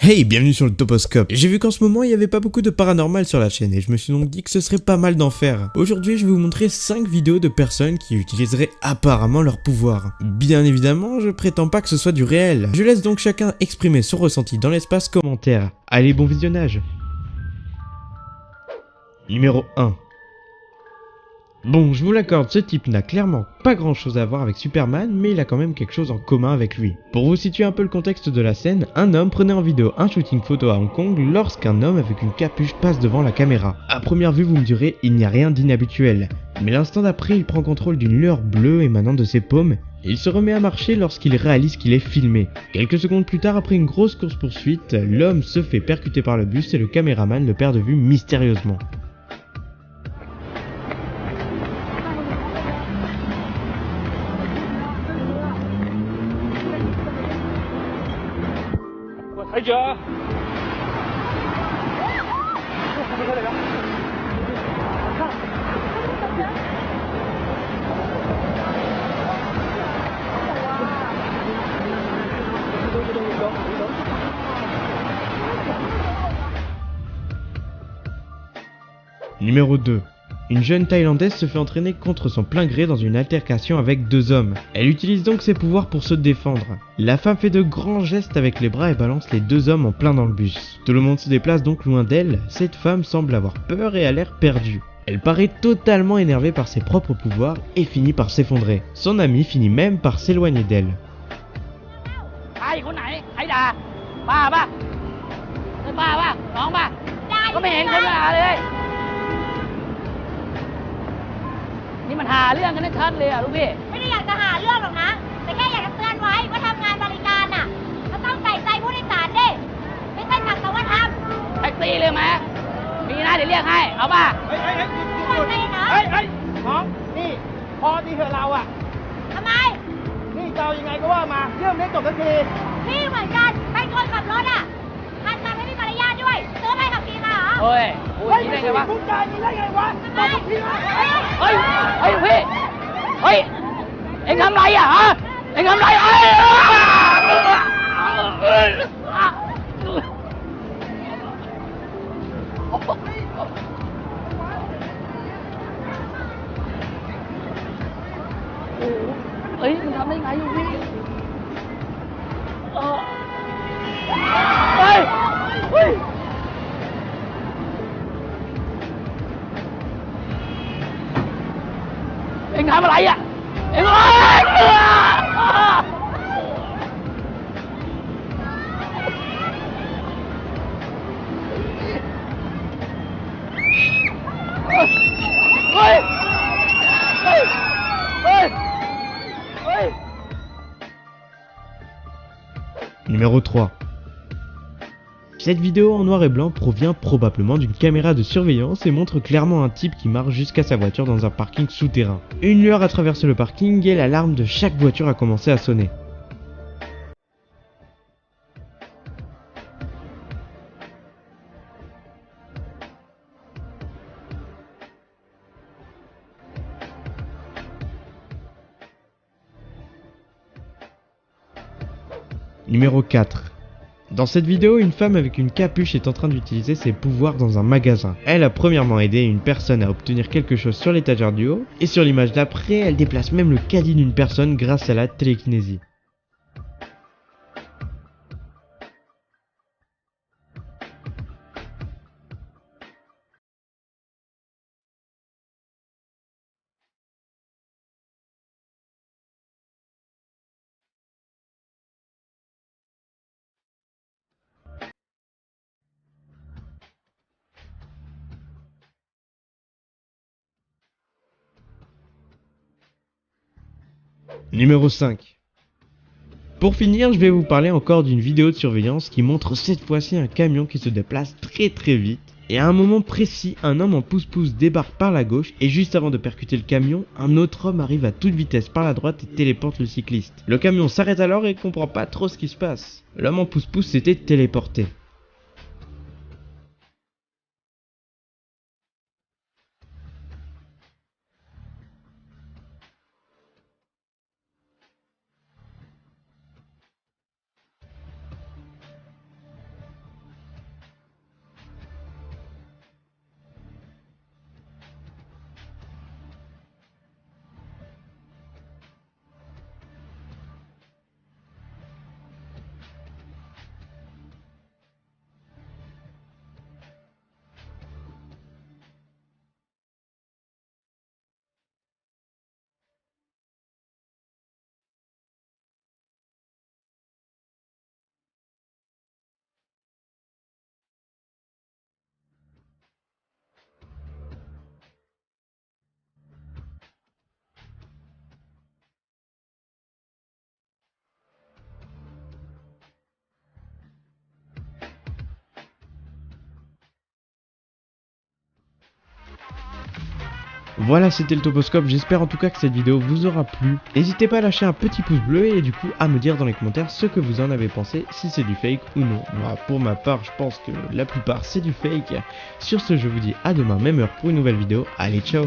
Hey, bienvenue sur le Toposcope. J'ai vu qu'en ce moment il n'y avait pas beaucoup de paranormal sur la chaîne et je me suis donc dit que ce serait pas mal d'en faire. Aujourd'hui je vais vous montrer 5 vidéos de personnes qui utiliseraient apparemment leur pouvoir. Bien évidemment, je prétends pas que ce soit du réel. Je laisse donc chacun exprimer son ressenti dans l'espace commentaire. Allez, bon visionnage. Numéro 1. Bon, je vous l'accorde, ce type n'a clairement pas grand chose à voir avec Superman, mais il a quand même quelque chose en commun avec lui. Pour vous situer un peu le contexte de la scène, un homme prenait en vidéo un shooting photo à Hong Kong lorsqu'un homme avec une capuche passe devant la caméra. À première vue, vous me direz, il n'y a rien d'inhabituel. Mais l'instant d'après, il prend contrôle d'une lueur bleue émanant de ses paumes, et il se remet à marcher lorsqu'il réalise qu'il est filmé. Quelques secondes plus tard, après une grosse course-poursuite, l'homme se fait percuter par le bus et le caméraman le perd de vue mystérieusement. Numéro 2. Une jeune Thaïlandaise se fait entraîner contre son plein gré dans une altercation avec deux hommes. Elle utilise donc ses pouvoirs pour se défendre. La femme fait de grands gestes avec les bras et balance les deux hommes en plein dans le bus. Tout le monde se déplace donc loin d'elle. Cette femme semble avoir peur et a l'air perdue. Elle paraît totalement énervée par ses propres pouvoirs et finit par s'effondrer. Son ami finit même par s'éloigner d'elle. Numéro 3. Cette vidéo en noir et blanc provient probablement d'une caméra de surveillance et montre clairement un type qui marche jusqu'à sa voiture dans un parking souterrain. Une lueur a traversé le parking et l'alarme de chaque voiture a commencé à sonner. Numéro 4. Dans cette vidéo, une femme avec une capuche est en train d'utiliser ses pouvoirs dans un magasin. Elle a premièrement aidé une personne à obtenir quelque chose sur l'étagère du haut, et sur l'image d'après, elle déplace même le caddie d'une personne grâce à la télékinésie. Numéro 5. Pour finir, je vais vous parler encore d'une vidéo de surveillance qui montre cette fois-ci un camion qui se déplace très vite. Et à un moment précis, un homme en pouce-pouce débarque par la gauche et juste avant de percuter le camion, un autre homme arrive à toute vitesse par la droite et téléporte le cycliste. Le camion s'arrête alors et comprend pas trop ce qui se passe. L'homme en pouce-pouce s'était téléporté. Voilà, c'était le Toposcope, j'espère en tout cas que cette vidéo vous aura plu. N'hésitez pas à lâcher un petit pouce bleu et du coup à me dire dans les commentaires ce que vous en avez pensé, si c'est du fake ou non. Moi, pour ma part, je pense que la plupart c'est du fake. Sur ce, je vous dis à demain, même heure pour une nouvelle vidéo. Allez, ciao!